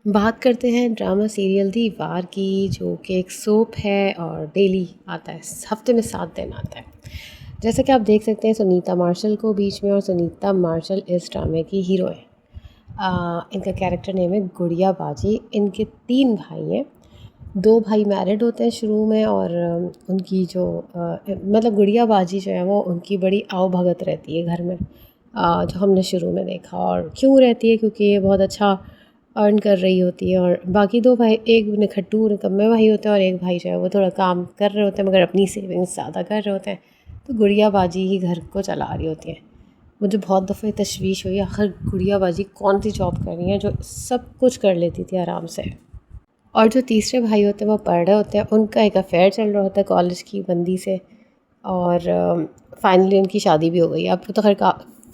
بات کرتے ہیں ڈرامہ سیریل دیوار کی، جو کہ ایک سوپ ہے اور ڈیلی آتا ہے، ہفتے میں 7 دن آتا ہے۔ جیسا کہ آپ دیکھ سکتے ہیں سنیتا مارشل کو بیچ میں، اور سنیتا مارشل اس ڈرامے کی ہیرو ہے۔ ان کا کیریکٹر نیم ہے گڑیا باجی۔ ان کے 3 بھائی ہیں، 2 بھائی میرڈ ہوتے ہیں شروع میں، اور ان کی جو مطلب گڑیا باجی جو ہے وہ ان کی بڑی آؤ بھگت رہتی ہے گھر میں، جو ہم نے شروع میں دیکھا۔ اور کیوں رہتی ہے؟ کیونکہ یہ بہت اچھا ارن کر رہی ہوتی ہے، اور باقی 2 بھائی، ایک نکھٹو نکمے بھائی ہوتے ہیں، اور ایک بھائی جو ہے وہ تھوڑا کام کر رہے ہوتے ہیں مگر اپنی سیونگس زیادہ کر رہے ہوتے ہیں۔ تو گڑیا باجی ہی گھر کو چلا رہی ہوتی ہیں۔ مجھے بہت دفعہ تشویش ہوئی آخر گڑیا باجی کون سی جاب کر رہی ہیں جو سب کچھ کر لیتی تھی آرام سے۔ اور جو تیسرے بھائی ہوتے ہیں وہ پڑھ رہے ہوتے ہیں، ان کا ایک افیئر چل رہا ہوتا ہے کالج کی بندی سے، اور فائنلی ان کی شادی بھی ہو گئی۔ اب تو خیر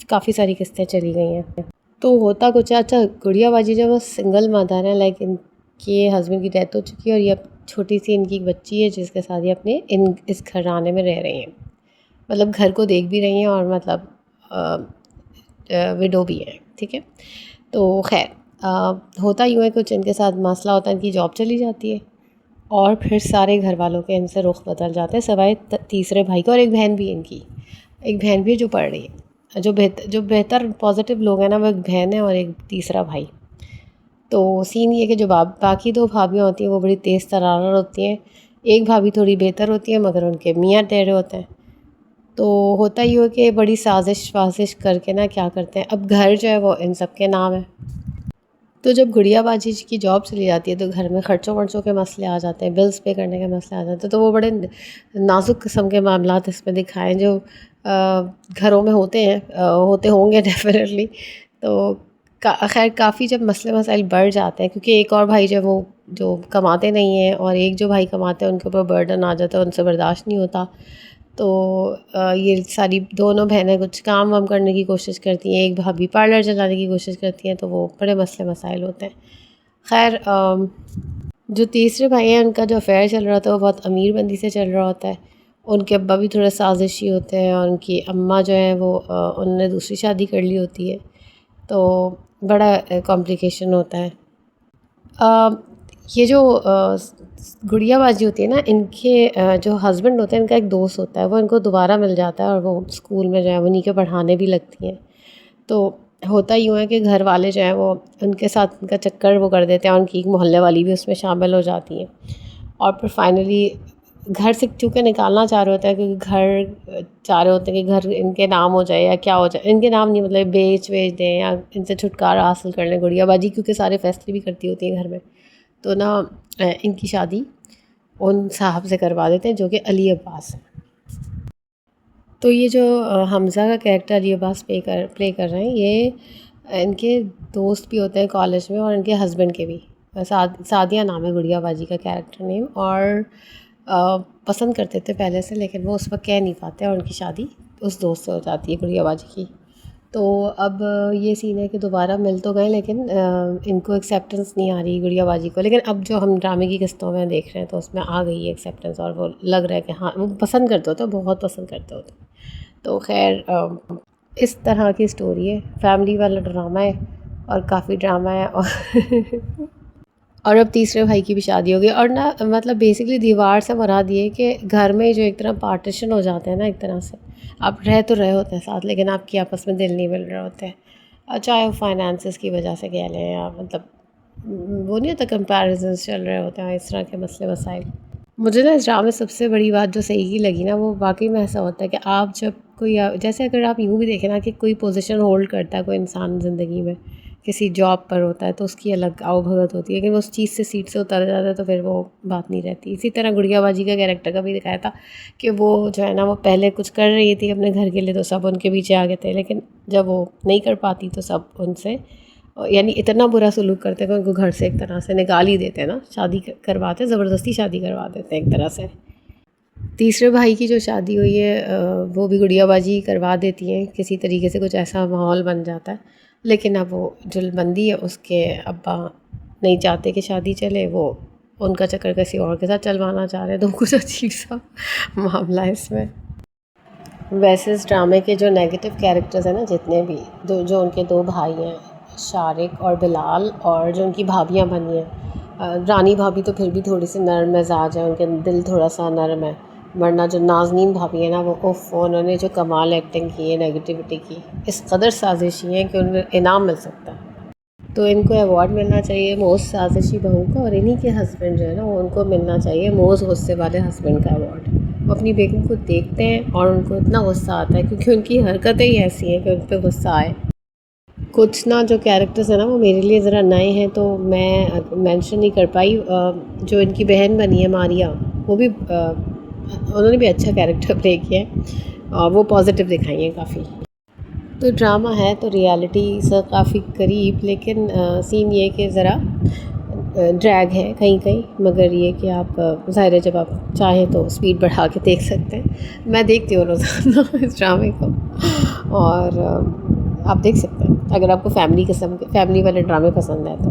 کافی ساری قسطیں چلی گئی ہیں۔ تو ہوتا کچھ ہے، اچھا گڑیا باجی جو وہ سنگل مدر ہیں، لائک ان کے ہسبینڈ کی ڈیتھ ہو چکی ہے، اور یہ چھوٹی سی ان کی ایک بچی ہے جس کے ساتھ یہ اپنے اس گھرانے میں رہ رہی ہیں، مطلب گھر کو دیکھ بھی رہی ہیں، اور مطلب وڈو بھی ہیں، ٹھیک ہے۔ تو خیر ہوتا یوں ہے، کچھ ان کے ساتھ مسئلہ ہوتا ہے، ان کی جاب چلی جاتی ہے، اور پھر سارے گھر والوں کے ان سے رخ بدل جاتے ہیں سوائے تیسرے بھائی کا، اور ایک بہن بھی ان کی، ایک بہن بھی ہے جو پڑھ رہی ہے۔ جو بہتر پازیٹیو لوگ ہیں نا، وہ ایک بہن ہے اور ایک تیسرا بھائی۔ تو سین یہ کہ جو باقی 2 بھابھیاں ہوتی ہیں وہ بڑی تیز ترار ہوتی ہیں، ایک بھابھی تھوڑی بہتر ہوتی ہے مگر ان کے میاں ٹیڑے ہوتے ہیں۔ تو ہوتا ہی ہو کہ بڑی سازش کر کے نا کیا کرتے ہیں، اب گھر جو ہے وہ ان سب کے نام ہے۔ تو جب گڑیا باجی کی جاب چلی جاتی ہے تو گھر میں خرچوں ورچوں کے مسئلے آ جاتے ہیں، بلز پے کرنے کے مسئلے آ جاتے ہیں، تو وہ بڑے نازک قسم کے معاملات اس میں دکھائیں جو گھروں میں ہوتے ہیں، ہوتے ہوں گے ڈیفینیٹلی۔ تو خیر کافی جب مسئلے مسائل بڑھ جاتے ہیں، کیونکہ ایک اور بھائی جو وہ جو کماتے نہیں ہیں، اور ایک جو بھائی کماتے ہیں ان کے اوپر برڈن آ جاتا ہے، ان سے برداشت نہیں ہوتا، تو یہ ساری دونوں بہنیں کچھ کام وام کرنے کی کوشش کرتی ہیں، ایک بھابھی پارلر چلانے کی کوشش کرتی ہیں، تو وہ بڑے مسئلے مسائل ہوتے ہیں۔ خیر جو تیسرے بھائی ہیں ان کا جو افیئر چل رہا ہوتا ہے وہ بہت امیر بندی سے چل رہا ہوتا ہے، ان کے ابا بھی تھوڑے سازشی ہوتے ہیں، اور ان کی اماں جو ہیں وہ انہوں نے دوسری شادی کر لی ہوتی ہے، تو بڑا کمپلیکیشن ہوتا ہے۔ یہ جو گڑیا باجی ہوتی ہے نا، ان کے جو ہسبینڈ ہوتے ہیں، ان کا ایک دوست ہوتا ہے، وہ ان کو دوبارہ مل جاتا ہے، اور وہ اسکول میں جو ہے انہیں کے پڑھانے بھی لگتی ہیں۔ تو ہوتا یوں ہے کہ گھر والے جو ہیں وہ ان کے ساتھ ان کا چکر وہ کر دیتے ہیں، اور ان کی ایک محلے والی بھی اس میں شامل ہو جاتی ہیں، اور پھر فائنلی گھر سے چونکہ نکالنا چاہ رہے ہوتے ہیں، کیونکہ گھر چاہ رہے ہوتے ہیں کہ گھر ان کے نام ہو جائے یا کیا ہو جائے، ان کے نام نہیں مطلب بیچ دیں یا ان سے چھٹکارا حاصل کر لیں گڑیا باجی، کیونکہ سارے فیصلے بھی کرتی ہوتی ہیں گھر میں، تو نا ان کی شادی ان صاحب سے کروا دیتے ہیں جو کہ علی عباس ہیں۔ تو یہ جو حمزہ کا کریکٹر علی عباس پلے کر رہے ہیں، یہ ان کے دوست بھی ہوتے ہیں کالج میں، اور ان کے ہسبینڈ کے بھی۔ سعدیہ نام ہے گڑیا باجی کا کیریکٹر نیم، اور پسند کرتے تھے پہلے سے، لیکن وہ اس وقت کہہ نہیں پاتے، اور ان کی شادی اس دوست سے ہو جاتی ہے گڑیا باجی کی۔ تو اب یہ سین ہے کہ دوبارہ مل تو گئے، لیکن ان کو ایکسیپٹنس نہیں آ رہی گڑیا باجی کو، لیکن اب جو ہم ڈرامے کی قسطوں میں دیکھ رہے ہیں تو اس میں آ گئی ہے ایکسیپٹنس، اور وہ لگ رہا ہے کہ ہاں وہ پسند کرتے ہوتے، بہت پسند کرتے ہوتے۔ تو خیر اس طرح کی سٹوری ہے، فیملی والا ڈرامہ ہے، اور کافی ڈرامہ ہے، اور اب تیسرے بھائی کی بھی شادی ہو گئی، اور نا مطلب بیسکلی دیوار سے مراد یہ ہے کہ گھر میں جو ایک طرح پارٹیشن ہو جاتے ہیں نا، ایک طرح سے آپ رہ تو رہے ہوتے ہیں ساتھ، لیکن آپ کی آپس میں دل نہیں مل رہے ہوتے ہیں، چاہے وہ فائنانسز کی وجہ سے کہہ لیں، یا مطلب وہ نہیں ہوتا کمپیریزنس چل رہے ہوتے ہیں، اس طرح کے مسئلے مسائل۔ مجھے نا اس ڈرامے میں سب سے بڑی بات جو صحیح کی لگی نا، وہ واقعی میں ایسا ہوتا ہے کہ آپ جب کوئی جیسے اگر آپ یوں بھی دیکھیں نا کہ کوئی پوزیشن ہولڈ کرتا ہے کوئی انسان زندگی میں، کسی جاب پر ہوتا ہے، تو اس کی الگ آؤ بھگت ہوتی ہے، لیکن وہ اس چیز سے سیٹ سے اتر جاتا ہے تو پھر وہ بات نہیں رہتی۔ اسی طرح گڑیا باجی کا کیریکٹر کا بھی دکھایا تھا کہ وہ جو ہے نا وہ پہلے کچھ کر رہی تھی اپنے گھر کے لیے، تو سب ان کے پیچھے آ گئے تھے، لیکن جب وہ نہیں کر پاتی تو سب ان سے یعنی اتنا برا سلوک کرتے کہ ان کو گھر سے ایک طرح سے نکال ہی دیتے ہیں نا، شادی کرواتے، زبردستی شادی کروا دیتے ہیں ایک طرح سے۔ تیسرے بھائی کی جو شادی ہوئی ہے وہ بھی گڑیا باجی کروا دیتی ہیں، کسی طریقے سے کچھ ایسا ماحول بن جاتا ہے، لیکن اب وہ جو بندی ہے اس کے ابا نہیں چاہتے کہ شادی چلے، وہ ان کا چکر کسی اور کے ساتھ چلوانا چاہ رہے ہیں، تو کچھ عجیب سا معاملہ ہے اس میں۔ ویسے اس ڈرامے کے جو نیگیٹو کیریکٹرز ہیں نا، جتنے بھی جو ان کے 2 بھائی ہیں، شارق اور بلال، اور جو ان کی بھابیاں بنی ہیں، رانی بھابھی تو پھر بھی تھوڑی سی نرم مزاج ہے، ان کے دل تھوڑا سا نرم ہے، ورنہ جو نازنین بھابھی ہیں نا، وہ انہوں نے جو کمال ایکٹنگ کی ہے، نیگیٹیوٹی کی، اس قدر سازشی ہیں کہ انہیں انعام مل سکتا ہے۔ تو ان کو ایوارڈ ملنا چاہیے موسٹ سازشی بہو کا، اور انہی کے ہسبینڈ جو ہے نا، ان کو ملنا چاہیے موسٹ غصے والے ہسبینڈ کا ایوارڈ۔ وہ اپنی بیگم کو دیکھتے ہیں اور ان کو اتنا غصہ آتا ہے، کیونکہ ان کی حرکتیں ہی ایسی ہیں کہ ان پہ غصہ آئے۔ کچھ نا جو کیریکٹرز ہیں نا، وہ میرے لیے ذرا نئے ہیں، تو میں مینشن نہیں کر پائی۔ جو ان کی بہن بنی ہے ماریہ، وہ بھی انہوں نے بھی اچھا کیریکٹر پلے کیا ہے، اور وہ پازیٹیو دکھائی ہیں کافی۔ تو ڈرامہ ہے تو ریالٹی سے کافی قریب، لیکن سین یہ کہ ذرا ڈریگ ہے کہیں کہیں، مگر یہ کہ آپ ظاہر ہے جب آپ چاہیں تو اسپیڈ بڑھا کے دیکھ سکتے ہیں۔ میں دیکھتی ہوں روزانہ اس ڈرامے کو، اور آپ دیکھ سکتے ہیں اگر آپ کو فیملی والے ڈرامے پسند ہیں تو۔